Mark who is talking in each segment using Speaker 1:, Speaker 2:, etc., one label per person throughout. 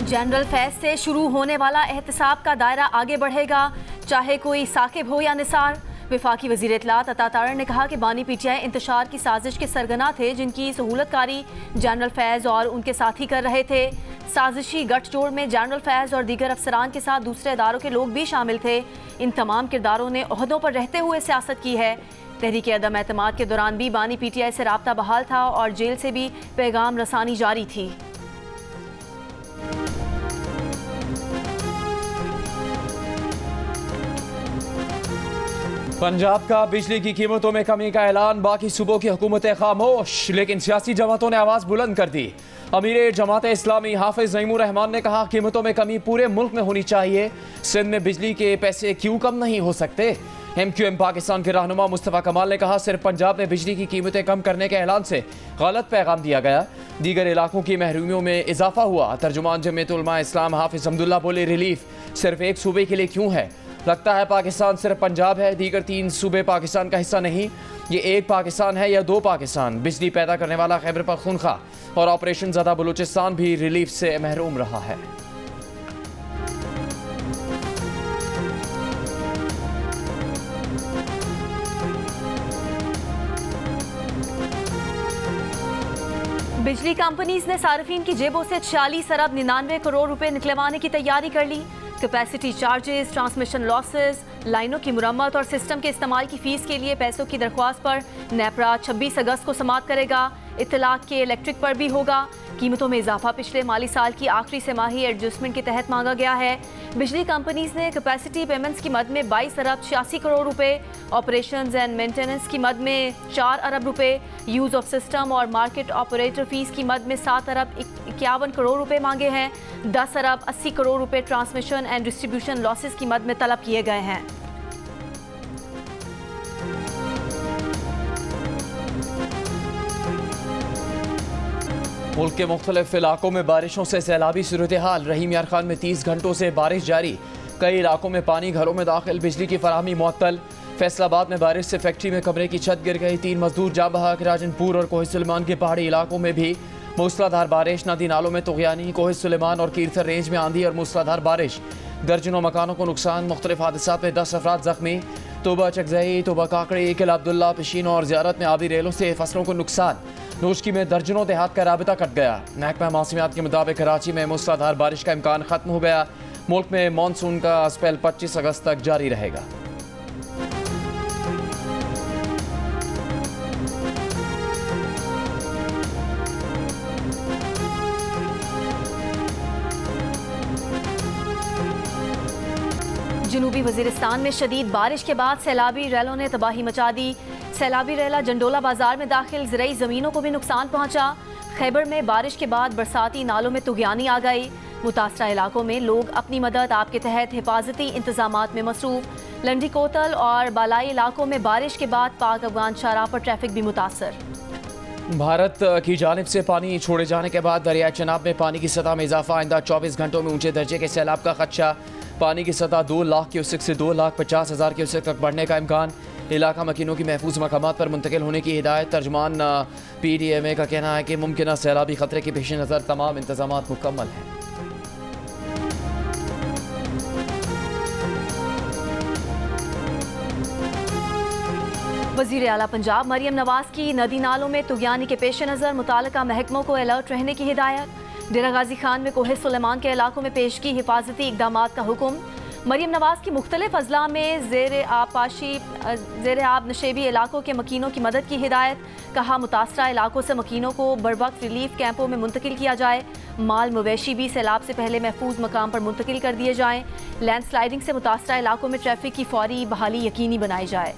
Speaker 1: General Faiz से शुरू होने वाला एहतसाब का दायरा आगे बढ़ेगा, चाहे कोई साकिब हो या निसार। वफाकी वज़ीर इत्तलात अता तारड़ ने कहा कि बानी पीटीआई इंतशार की साजिश के सरगना थे, जिनकी सहूलतकारी जनरल फैज़ और उनके साथी कर रहे थे। साजिशी गठजोड़ में जनरल फैज़ और दीगर अफसरान के साथ दूसरे इदारों के लोग भी शामिल थे। इन तमाम किरदारों ने ओहदों पर रहते हुए सियासत की है। तहरीक अदम एतमाद के दौरान भी बानी पीटीआई से राब्ता बहाल था और जेल से भी पैगाम रसानी जारी थी।
Speaker 2: पंजाब का बिजली की कीमतों में कमी का ऐलान, बाकी सूबों की हुकूमतें खामोश, लेकिन सियासी जमातों ने आवाज़ बुलंद कर दी। अमीर जमात इस्लामी हाफिज नईमुर रहमान ने कहा, कीमतों में कमी पूरे मुल्क में होनी चाहिए, सिंध में बिजली के पैसे क्यों कम नहीं हो सकते। MQM पाकिस्तान के रहनुमा मुस्तफ़ा कमाल ने कहा, सिर्फ पंजाब में बिजली की कीमतें कम करने के ऐलान से गलत पैगाम दिया गया, दीगर इलाकों की महरूमियों में इजाफा हुआ। तर्जुमान जमीयत उलमा इस्लाम हाफिज अब्दुल्ला बोले, रिलीफ सिर्फ एक सूबे के लिए क्यों है, लगता है पाकिस्तान सिर्फ पंजाब है, दीगर 3 सूबे पाकिस्तान का हिस्सा नहीं। ये एक पाकिस्तान है या 2 पाकिस्तान। बिजली पैदा करने वाला खैबर पख्तूनख्वा और ऑपरेशन ज़दा बलूचिस्तान भी रिलीफ से महरूम रहा है।
Speaker 1: बिजली कंपनीज ने सार्फिन की जेबों से 46 अरब 99 करोड़ रुपए निकलवाने की तैयारी कर ली। कैपेसिटी चार्जेस, ट्रांसमिशन लॉसेस, लाइनों की मुरम्मत और सिस्टम के इस्तेमाल की फीस के लिए पैसों की दरख्वास्त पर नेपरा 26 अगस्त को समाअत करेगा। इत्तलाक के इलेक्ट्रिक पर भी होगा। कीमतों में इजाफा पिछले माली साल की आखिरी तिमाही एडजस्टमेंट के तहत मांगा गया है। बिजली कंपनीज ने कैपेसिटी पेमेंट्स की मद में 22 अरब 86 करोड़ रुपए, ऑपरेशंस एंड मेंटेनेंस की मद में 4 अरब रुपए, यूज़ ऑफ सिस्टम और मार्केट ऑपरेटर फीस की मद में 7 अरब 51 करोड़ रुपए मांगे हैं। 10 अरब 80 करोड़ रुपए ट्रांसमिशन एंड डिस्ट्रीब्यूशन लॉसेस की मद में तलब किए गए हैं।
Speaker 2: मुल्क के मुख्तलिफ इलाकों में बारिशों से सैलाबी सूरत हाल। रहीम यार खान में 30 घंटों से बारिश जारी, कई इलाकों में पानी घरों में दाखिल, बिजली की फराहमी मुअत्तल। फैसलाबाद में बारिश से फैक्ट्री में कमरे की छत गिर गई, 3 मजदूर जाँ बहक। राजनपुर और कोह सुलेमान के पहाड़ी इलाकों में भी मूसलाधार बारिश, नदी नालों में तुगयानी। कोह सुलेमान और कीरथर रेंज में आंधी और मूसलाधार बारिश, दर्जनों मकानों को नुकसान। मुख्तलिफ हादसात में 10 अफराद जख्मी। तोबा चकजई, तोबा काकड़ी, किला अब्दुल्ला, पिशीन और ज़ियारत में आबी रेलों से फसलों को नुकसान। नोशकी में दर्जनों देहात का राबिता कट गया। महकमा मौसमियात के मुताबिक कराची में मूसलाधार बारिश का इम्कान खत्म हो गया। मुल्क में मानसून का स्पेल 25 अगस्त तक जारी रहेगा।
Speaker 1: जनूबी वजीरिस्तान में शदीद बारिश के बाद सैलाबी रैलों ने तबाही मचा दी। सैलाबी रैला जंडोला बाजार में दाखिल, ज़रई ज़मीनों को भी नुकसान पहुंचा। खैबर में बारिश के बाद बरसाती नालों में तुगयानी आ गई। मुतासरा इलाकों में लोग अपनी मदद आपके तहत हिफाजती इंतजामात में मसरूफ। लंडी कोतल और बालाई इलाकों में बारिश के बाद पाक अफगान शाहराह पर ट्रैफिक भी मुतासर।
Speaker 2: भारत की जानिब से पानी छोड़े जाने के बाद दरिया चनाब में पानी की सतह में इजाफा। आइंदा 24 घंटों में ऊंचे दर्जे के सैलाब का खदशा। पानी की सतह 2 लाख क्यूसेक से 2,50,000 क्यूसेक तक बढ़ने का इम्कान। इलाका मकीनों की महफूज मकामात पर मुंतकिल होने की हिदायत। तर्जमान PDMA का कहना है कि मुमकिन सैलाबी खतरे के पेश नज़र तमाम इंतजाम मुकम्मल हैं।
Speaker 1: वज़ीर आला पंजाब मरियम नवाज की नदी नालों में तुगयानी के पेश नज़र मुतालिका महकमों को अलर्ट रहने की हिदायत। डेरा गाजी खान में कोह सुलेमान के इलाकों में पेश की हिफाजती इकदामात का हुक्म। मरियम नवाज की मुख्तलिफ अजला में ज़ेर आब नशेबी इलाकों के मकीनों की मदद की हिदायत। कहा, मुतासरा इलाकों से मकीनों को बरवक्त रिलीफ कैंपों में मुंतकिल किया जाए। माल मवेशी भी सैलाब से पहले महफूज मकाम पर मुंतकिल कर दिए जाएँ। लैंडस्लाइडिंग से मुतासरा इलाकों में ट्रैफिक की फौरी बहाली यकीनी बनाई जाए।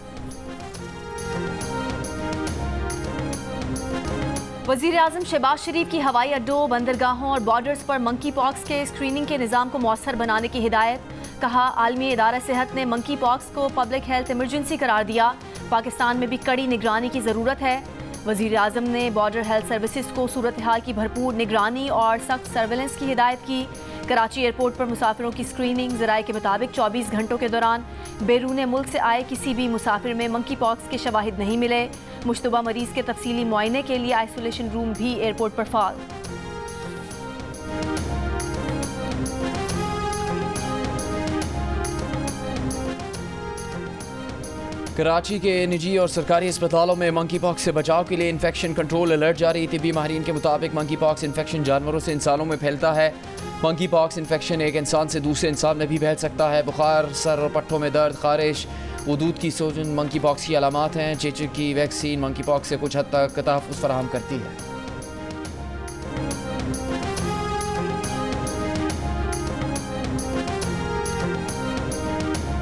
Speaker 1: वज़ीर आज़म शहबाज शरीफ की हवाई अड्डों, बंदरगाहों और बॉर्डर्स पर मंकी पॉक्स के स्क्रीनिंग के निज़ाम को मौसर बनाने की हिदायत। कहा, आलमी इदारा सेहत ने मंकी पॉक्स को पब्लिक हेल्थ इमरजेंसी करार दिया। पाकिस्तान में भी कड़ी निगरानी की ज़रूरत है। वज़ीर आज़म ने बॉर्डर हेल्थ सर्विसेज को सूरत हाल की भरपूर निगरानी और सख्त सर्वेलेंस की हिदायत की। कराची एयरपोर्ट पर मुसाफिरों की स्क्रीनिंग। ज़राए के मुताबिक 24 घंटों के दौरान बैरून मुल्क से आए किसी भी मुसाफिर में मंकी पॉक्स के शवाहिद नहीं मिले। मुश्तबा मरीज़ के तफसीली मुआयने के लिए आइसोलेशन रूम भी एयरपोर्ट पर फाल।
Speaker 2: कराची के निजी और सरकारी अस्पतालों में मंकी पॉक्स से बचाव के लिए इन्फेक्शन कंट्रोल अलर्ट जारी। तिब्बी माहिरीन के मुताबिक मंकी पॉक्स इन्फेक्शन जानवरों से इंसानों में फैलता है। मंकी पॉक्स इन्फेक्शन एक इंसान से दूसरे इंसान में भी फैल सकता है। बुखार, सर और पट्टों में दर्द, खारिश, वदूद की सूजन मंकी पॉक्स की अलामात हैं। चेचक की वैक्सीन मंकी पॉक्स से कुछ हद तक तहफ़्फ़ुज़ फराहम करती है।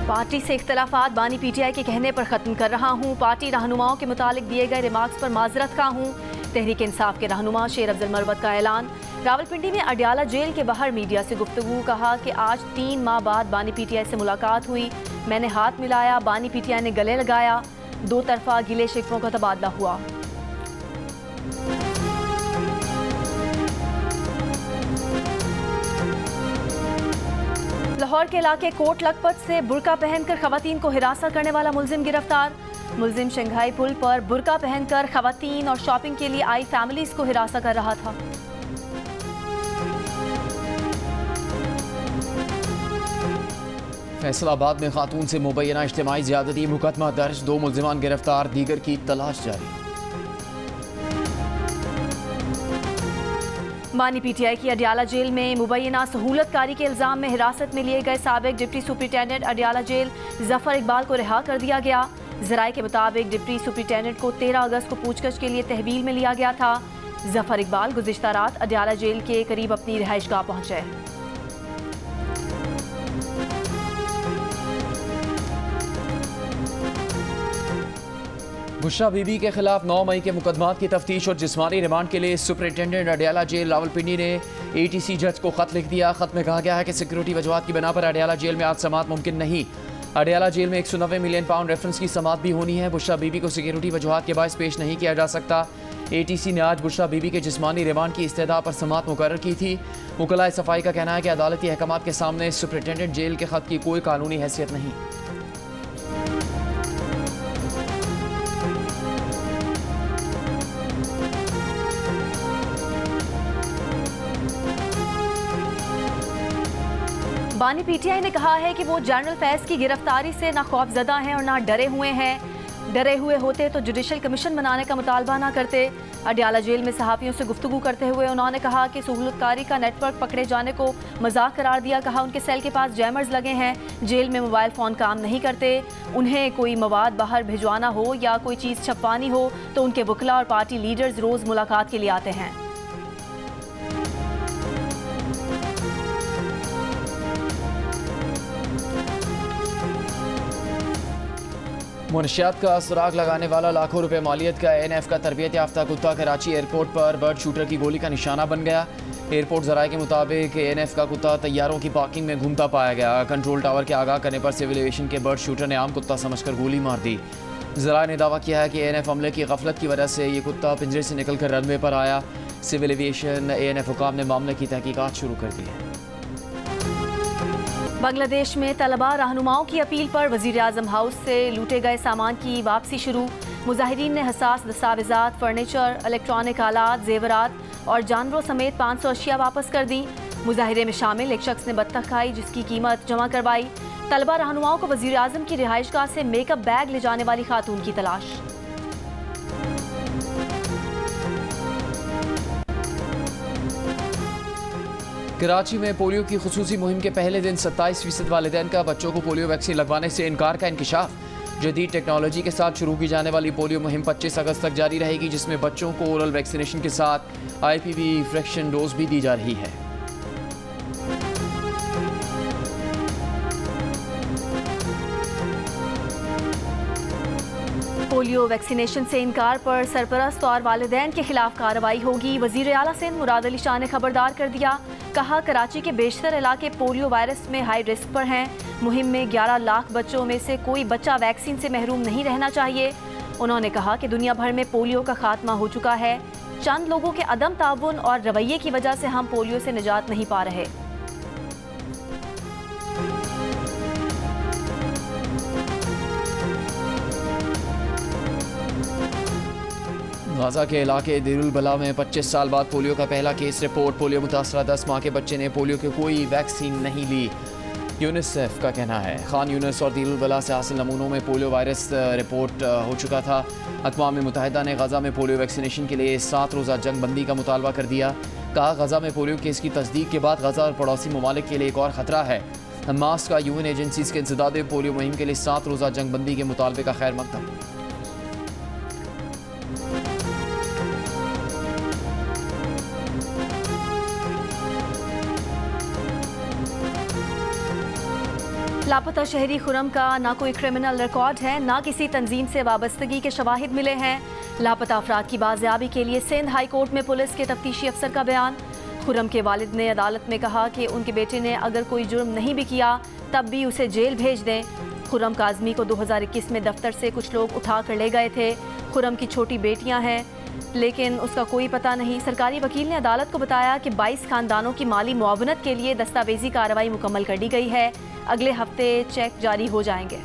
Speaker 1: पार्टी से इख्तलाफात बानी पीटीआई के कहने पर ख़त्म कर रहा हूँ। पार्टी रहनुमाओं के मुतालिक दिए गए रिमार्क्स पर माजरत खा हूँ। तहरीक इंसाफ के रहनुमा शेर अफजल मरवत का ऐलान। रावलपिंडी में अडियाला जेल के बाहर मीडिया से गुफ्तगू। कहा कि आज 3 माह बाद बानी पीटीआई से मुलाकात हुई। मैंने हाथ मिलाया, बानी पीटीआई ने गले लगाया। 2 तरफा गिले शिकवों का तबादला हुआ। लाहौर के इलाके कोट लखपत से बुर्का पहनकर खवातीन को हिरासत करने वाला मुलजिम गिरफ्तार। मुलजिम शंघाई पुल पर बुर्का पहनकर खवातीन और शॉपिंग के लिए आई फैमिलीज को हिरासत कर रहा था।
Speaker 2: फैसलाबाद में खातून से मुबैना इज्तिमाई ज़्यादती मुकदमा दर्ज। 2 मुलजिमान गिरफ्तार, दीगर की तलाश जारी।
Speaker 1: बानी पीटीआई की अडियाला जेल में मुबैना सहूलतकारी के इल्जाम में हिरासत में लिए गए साबिक deputy superintendent Adiala jail Zafar Iqbal को रिहा कर दिया गया। ज़राए के मुताबिक डिप्टी सुपरिटेंडेंट को 13 अगस्त को पूछताछ के लिए तहवील में लिया गया था। जफर इकबाल गुज़िश्ता रात अडियाला जेल के करीब अपनी रिहाइशगाह पहुंचे।
Speaker 2: बुशरा बीबी के खिलाफ 9 मई के मुकदमात की तफ्तीश और जिस्मानी रिमांड के लिए सुपरिटेंडेंट अडियाला जेल रावलपिंडी ने ATC जज को खत लिख दिया। खत में कहा गया है कि सिक्योरिटी वजूहात की बिना पर अडियाला जेल में आज समात मुमकिन नहीं। अडियाला जेल में 190 मिलियन पाउंड रेफरेंस की समात भी होनी है। बुशरा बीबी को सिक्योरिटी वजूहात के बायस पेश नहीं किया जा सकता। ATC ने आज बुशरा बीबी के जिस्मानी रिमांड की इस्तेदा पर समात मुकर्रर की थी। वकलाए सफाई का कहना है कि अदालती अहकामात के सामने सुपरिटेंडेंट जेल के खत की कोई कानूनी हैसियत नहीं।
Speaker 1: बानी पीटीआई ने कहा है कि वो जनरल फैज की गिरफ्तारी से ना खौफजदा हैं और ना डरे हुए हैं। डरे हुए होते तो जुडिशल कमीशन बनाने का मुतालबा ना करते। अडियाला जेल में सहाफ़ियों से गुफ्तगू करते हुए उन्होंने कहा कि सहूलतकारी का नेटवर्क पकड़े जाने को मजाक करार दिया। कहा उनके सेल के पास जैमर्स लगे हैं। जेल में मोबाइल फ़ोन काम नहीं करते। उन्हें कोई मवाद बाहर भिजवाना हो या कोई चीज़ छपवानी हो तो उनके वकला और पार्टी लीडर्स रोज़ मुलाकात के लिए आते हैं।
Speaker 2: मुनशियात का सुराग लगाने वाला लाखों रुपए मालियत का ANF का तरबियत याफ्ता कुत्ता कराची एयरपोर्ट पर बर्ड शूटर की गोली का निशाना बन गया। एयरपोर्ट ज़राए के मुताबिक ANF का कुत्ता तैयारों की पार्किंग में घूमता पाया गया। कंट्रोल टावर के आगाह करने पर सिविल एविएशन के बर्ड शूटर ने आम कुत्ता समझकर गोली मार दी। ज़राए ने दावा किया है कि ANF हमले की गफलत की वजह से ये कुत्ता पिंजरे से निकलकर रनवे पर आया। सिविल एविएशन ANF हुकाम ने मामले की तहकीकात शुरू कर दी है।
Speaker 1: बांग्लादेश में तलबा रहनुमाओं की अपील पर वज़ीर आज़म हाउस से लूटे गए सामान की वापसी शुरू। मुजाहिरीन ने हसास दस्तावेज़ात, फर्नीचर, इलेक्ट्रॉनिक आलात, जेवरात और जानवरों समेत 500 अशिया वापस कर दी। मुजाहिरे में शामिल एक शख्स ने बत्तख खाई जिसकी कीमत जमा करवाई। तलबा रहनुमाओं को वज़ीर आज़म की रिहाइशगाह से मेकअप बैग ले जाने वाली खातून की तलाश।
Speaker 2: कराची में पोलियो की खुसूसी मुहिम के पहले दिन 27% वालिदैन का बच्चों को पोलियो वैक्सीन लगवाने से इनकार का इंकिशाफ। जदीद टेक्नोलॉजी के साथ शुरू की जाने वाली पोलियो मुहिम 25 अगस्त तक जारी रहेगी, जिसमें बच्चों को ओरल वैक्सीनेशन के साथ IPV फ्रैक्शन डोज भी दी जा रही है।
Speaker 1: पोलियो वैक्सीनेशन से इनकार पर सरपरस्त और वालिदैन के खिलाफ कार्रवाई होगी। वज़ीर आला सिंध मुराद अली शाह ने खबरदार कर दिया। कहा कराची के बेशतर इलाके पोलियो वायरस में हाई रिस्क पर हैं। मुहिम में 11 लाख बच्चों में से कोई बच्चा वैक्सीन से महरूम नहीं रहना चाहिए। उन्होंने कहा कि दुनिया भर में पोलियो का खात्मा हो चुका है। चंद लोगों के अदम ताउन और रवैये की वजह से हम पोलियो से निजात नहीं पा रहे।
Speaker 2: गाजा के इलाके देरुल बला में 25 साल बाद पोलियो का पहला केस रिपोर्ट। पोलियो मुतासरा 10 माह के बच्चे ने पोलियो की कोई वैक्सीन नहीं ली। यूनिसेफ का कहना है। खान यूनिस और दीरुल बला से हासिल नमूनों में पोलियो वायरस रिपोर्ट हो चुका था। अक़वाम मुत्तहिदा ने गज़ा में पोलियो वैक्सीनेशन के लिए 7 रोज़ा जंग बंदी का मुतालबा कर दिया। कहा गज़ा में पोलियो केस की तस्दीक के बाद गज़ा और पड़ोसी ममालिक के लिए एक और ख़तरा है। हमास का यूएन एजेंसीज़ के इंसदाद पोलियो मुहिम के लिए 7 रोज़ा जंग बंदी के मुतालबे का खैर मकदम।
Speaker 1: लापता शहरी खुरम का ना कोई क्रिमिनल रिकॉर्ड है, ना किसी तंजीम से वाबस्तगी के शवाहिद मिले हैं। लापता अफराद की बाजियाबी के लिए सिंध हाई कोर्ट में पुलिस के तफ्तीशी अफसर का बयान। खुरम के वालिद ने अदालत में कहा कि उनके बेटे ने अगर कोई जुर्म नहीं भी किया तब भी उसे जेल भेज दें। खुरम काज़मी को 2021 में दफ्तर से कुछ लोग उठा कर ले गए थे। खुरम की छोटी बेटियां हैं लेकिन उसका कोई पता नहीं। सरकारी वकील ने अदालत को बताया कि 22 खानदानों की माली मुआवनत के लिए दस्तावेजी कार्रवाई मुकम्मल कर दी गई है। अगले हफ्ते चेक जारी हो जाएंगे।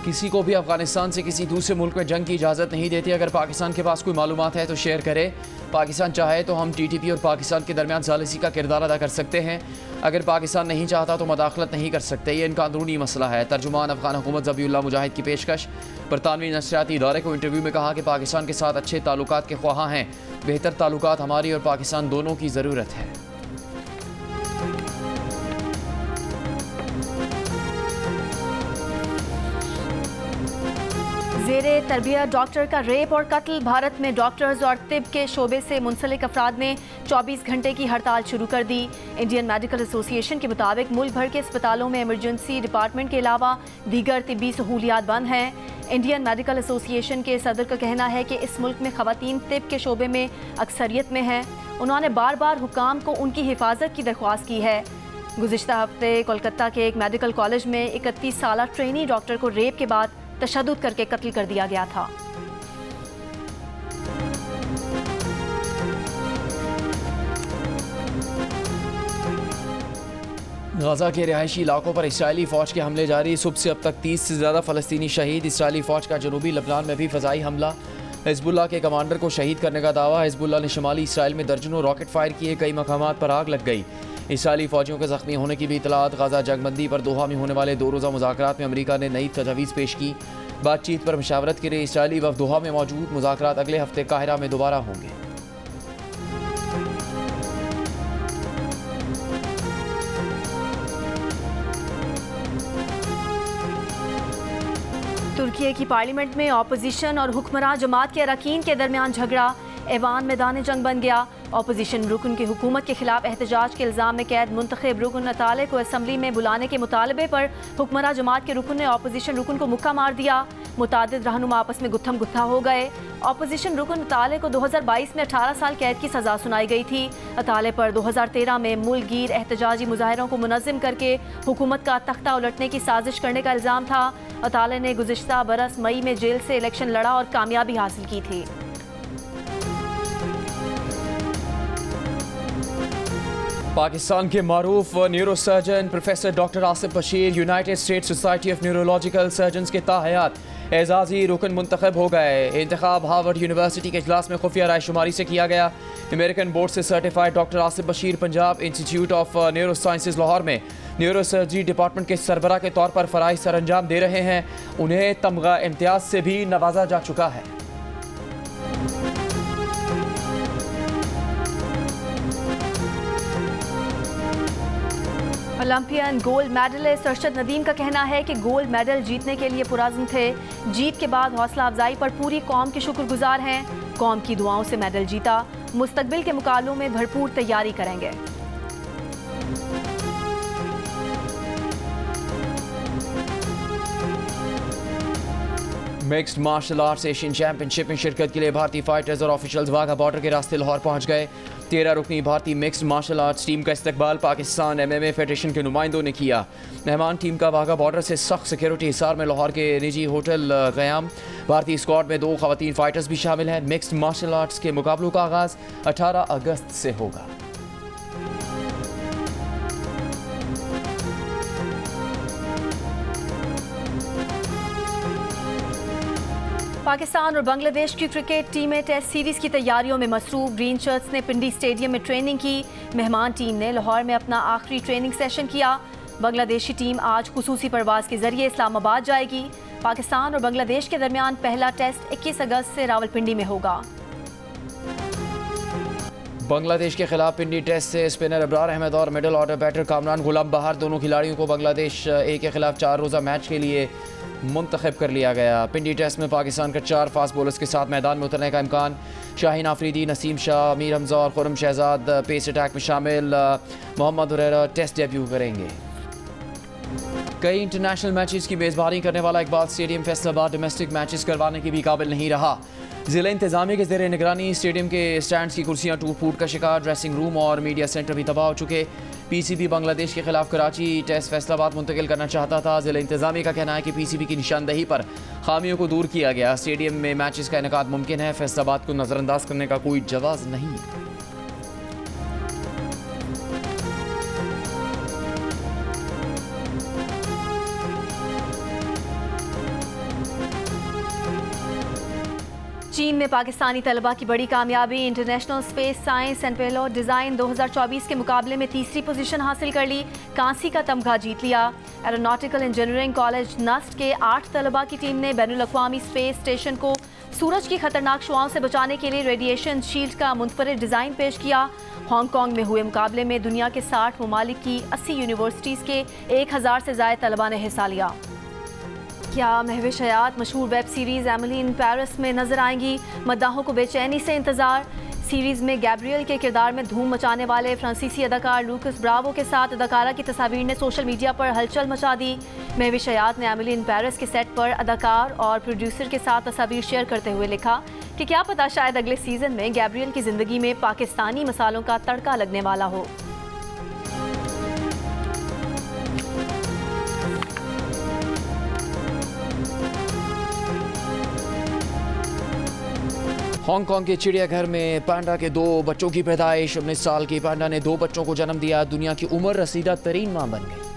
Speaker 2: किसी को भी अफगानिस्तान से किसी दूसरे मुल्क में जंग की इजाज़त नहीं देती। अगर पाकिस्तान के पास कोई मालूमात है तो शेयर करे। पाकिस्तान चाहे तो हम TTP और पाकिस्तान के दरमियान सालिसी का किरदार अदा कर सकते हैं। अगर पाकिस्तान नहीं चाहता तो मदाखलत नहीं कर सकते। ये इनका अंदरूनी मसला है। तर्जुमान अफगान हुकूमत ज़बीउल्लाह मुजाहिद की पेशकश। बरतानवी नशरियाती इदारे को इंटरव्यू में कहा कि पाकिस्तान के साथ अच्छे ताल्लुकात के ख्वाहां हैं। बेहतर ताल्लुकात हमारी और पाकिस्तान दोनों की ज़रूरत है।
Speaker 1: ज़ेरे तरबियत डॉक्टर का रेप और कत्ल। भारत में डॉक्टर्स और तिब के शोबे से मुंसलिक अफराद ने 24 घंटे की हड़ताल शुरू कर दी। इंडियन मेडिकल एसोसिएशन के मुताबिक मुल्क भर के अस्पतालों में इमरजेंसी डिपार्टमेंट के अलावा दीगर तिब्बी सहूलियात बंद हैं। इंडियन मेडिकल एसोसिएशन के सदर का कहना है कि इस मुल्क में ख़वातीन तिब के शोबे में अक्सरियत में हैं। उन्होंने बार बार हुकाम को उनकी हिफाजत की दरख्वास्त की है। गुज़िश्ता हफ्ते कोलकाता के एक मेडिकल कॉलेज में 31 साला ट्रेनी डॉक्टर को रेप के बाद तशद्दुद करके कत्ल कर दिया गया था।
Speaker 2: गजा के रिहायशी इलाकों पर इसराइली फ़ौज के हमले जारी। सुबह से अब तक 30 से ज़्यादा फ़लस्तीनी शहीद। इसराइली फ़ौज का जनूबी लबनान में भी फ़ज़ाई हमला। हिज़्बुल्लाह के कमांडर को शहीद करने का दावा। हिज़्बुल्लाह ने शुमाली इसराइल में दर्जनों रॉकेट फायर किए। कई मकामात पर आग लग गई। इसराइली फ़ौजियों के ज़ख्मी होने की भी इतलात। गजा जंगबंदी पर दोहा में होने वाले 2 रोज़ा मुज़ाकरात में अमरीका ने नई तजवीज़ पेश की। बातचीत पर मशावरत के लिए इसराइली वफ़द दोहा में मौजूद। मुज़ाकरात अगले हफ्ते काहिरा में दोबारा होंगे।
Speaker 1: तुर्की की पार्लियामेंट में अपोजिशन और हुक्मरान जमात के अरकान के दरमियान झगड़ा। ऐवान मैदान जंग बन गया। अपोजिशन रुकन की हुकूमत के खिलाफ एहतजाज के इल्ज़ाम में कैद मुंतखब रुकन अताले को असम्बली में बुलाने के मुतालबे पर हुक्मरान जमात के रुकन ने अपोजिशन रुकन को मुक्का मार दिया। मुतादिद रहनुमा आपस में गुत्थम गुत्था हो गए। अपोजिशन रुकन अताले को 2022 में 18 साल कैद की सज़ा सुनाई गई थी। अताले पर 2013 में मुल्कगीर एहतजाजी मुजाहरों को मुनज़्ज़म करके हुकूमत का तख्ता उलटने की साजिश करने का इल्ज़ाम था। अताले ने गुज़िश्ता बरस मई में जेल से इलेक्शन लड़ा और कामयाबी हासिल की थी।
Speaker 2: पाकिस्तान के मारूफ neuro surgeon professor doctor Asif Bashir United States society of neurological surgeons के ताहयात एजाज़ी रुकन मुंतखब हो गए। इंतखाब हार्वर्ड यूनिवर्सिटी के इजलास में खुफिया रायशुमारी से किया गया। अमेरिकन बोर्ड से certified doctor Asif Bashir Punjab institute of neuro sciences Lahore में न्यूरो सर्जरी डिपार्टमेंट के सरबरा के तौर पर फ़राइज़ सर अंजाम दे रहे हैं। उन्हें तमगा इम्तियाज़ से भी नवाजा जा चुका है।
Speaker 1: Olympian gold medallist Arshad Nadeem का कहना है कि गोल्ड मेडल जीतने के लिए पुरअज़्म थे। जीत के बाद हौसला अफजाई पर पूरी कौम के शुक्रगुजार हैं। कौम की दुआओं से मेडल जीता। मुस्तकबिल के मुकाबलों में भरपूर तैयारी करेंगे।
Speaker 2: Mixed martial arts Asian championship में शिरकत के लिए भारतीय फाइटर्स और ऑफिशियल्स वाघा बॉर्डर के रास्ते लाहौर पहुंच गए। 13 रुकनी भारतीय मिक्स्ड मार्शल आर्ट्स टीम का इस्तकबाल पाकिस्तान MMA फेडरेशन के नुमाइंदों ने किया। मेहमान टीम का वाघा बॉर्डर से सख्त सिक्योरिटी हिसार में लाहौर के निजी होटल क़याम। भारतीय स्क्वाड में 2 ख़वातीन फाइटर्स भी शामिल हैं। मिक्स्ड मार्शल आर्ट्स के मुकाबलों का आगाज़ 18 अगस्त से होगा।
Speaker 1: पाकिस्तान और बांग्लादेश की क्रिकेट टीमें टेस्ट सीरीज की तैयारियों में मसरूफ। ग्रीन शर्ट्स ने पिंडी स्टेडियम में ट्रेनिंग की। मेहमान टीम ने लाहौर में अपना आखिरी ट्रेनिंग सेशन किया। बांग्लादेशी टीम आज खुसूसी परवाज के जरिए इस्लामाबाद जाएगी। पाकिस्तान और बांग्लादेश के दरमियान पहला टेस्ट 21 अगस्त से रावलपिंडी में होगा।
Speaker 2: बांग्लादेश के खिलाफ पिंडी टेस्ट से स्पिनर अबरार अहमद और मिडिल ऑर्डर बैटर कामरान गुलाम बहार दोनों खिलाड़ियों को बांग्लादेश ए के खिलाफ 4 रोज़ा मैच के लिए मुंतखब कर लिया गया। पिंडी टेस्ट में पाकिस्तान का 4 फास्ट बॉलर्स के साथ मैदान में उतरने का इम्कान। शाहीन आफरीदी, नसीम शाह, अमीर हमजा और खुरम शहजाद पेस अटैक में शामिल। मोहम्मद हुरैरा टेस्ट डेब्यू करेंगे। कई इंटरनेशनल मैचेस की मेज़बानी करने वाला Iqbal stadium Faisalabad domestic matches करवाने के भी काबिल नहीं रहा। ज़िला इंतज़ामिया के ज़ेरे निगरानी स्टेडियम के स्टैंड्स की कुर्सियाँ टूट फूट का शिकार। ड्रेसिंग रूम और मीडिया सेंटर भी तबाह हो चुके। पीसीबी बांग्लादेश के खिलाफ कराची टेस्ट फैसलाबाद मुंतकिल करना चाहता था। ज़िला इंतज़ामिया का कहना है कि पीसीबी की निशानदही पर खामियों को दूर किया गया। स्टेडियम में मैचेस का इनेकाद मुमकिन है। फैसलाबाद को नज़रअंदाज करने का कोई जवाज़ नहीं।
Speaker 1: चीन में पाकिस्तानी तलबा की बड़ी कामयाबी। International space science and payload design 2024 के मुकाबले में तीसरी पोजीशन हासिल कर ली। कांसी का तमगा जीत लिया। एरोनॉटिकल इंजीनियरिंग कॉलेज नस्ट के 8 तलबा की टीम ने बैनुल-अक़वामी स्पेस स्टेशन को सूरज की खतरनाक शुआओं से बचाने के लिए रेडिएशन शील्ड का मुनफरिद डिज़ाइन पेश किया। हांगकांग में हुए मुकाबले में दुनिया के 60 ममालिक की 80 यूनिवर्सिटीज़ के 1000 से ज़ायद तलबा ने हिस्सा लिया। क्या महविश हयात मशहूर web series Emily in Paris में नजर आएंगी? मद्दाहों को बेचैनी से इंतजार। सीरीज़ में गैब्रियल के किरदार में धूम मचाने वाले फ्रांसीसी अदाकार लूकस ब्रावो के साथ अदाकारा की तस्वीर ने सोशल मीडिया पर हलचल मचा दी। महविश हयात ने एमिली इन पेरिस के सेट पर अदाकार और प्रोड्यूसर के साथ तस्वीर शेयर करते हुए लिखा कि क्या पता शायद अगले सीज़न में गैब्रियल की ज़िंदगी में पाकिस्तानी मसालों का तड़का लगने वाला हो।
Speaker 2: हांगकांग के चिड़ियाघर में पांडा के 2 बच्चों की पैदाइश। 19 साल की पांडा ने 2 बच्चों को जन्म दिया। दुनिया की उम्र रसीदा तरीन मां बन गई।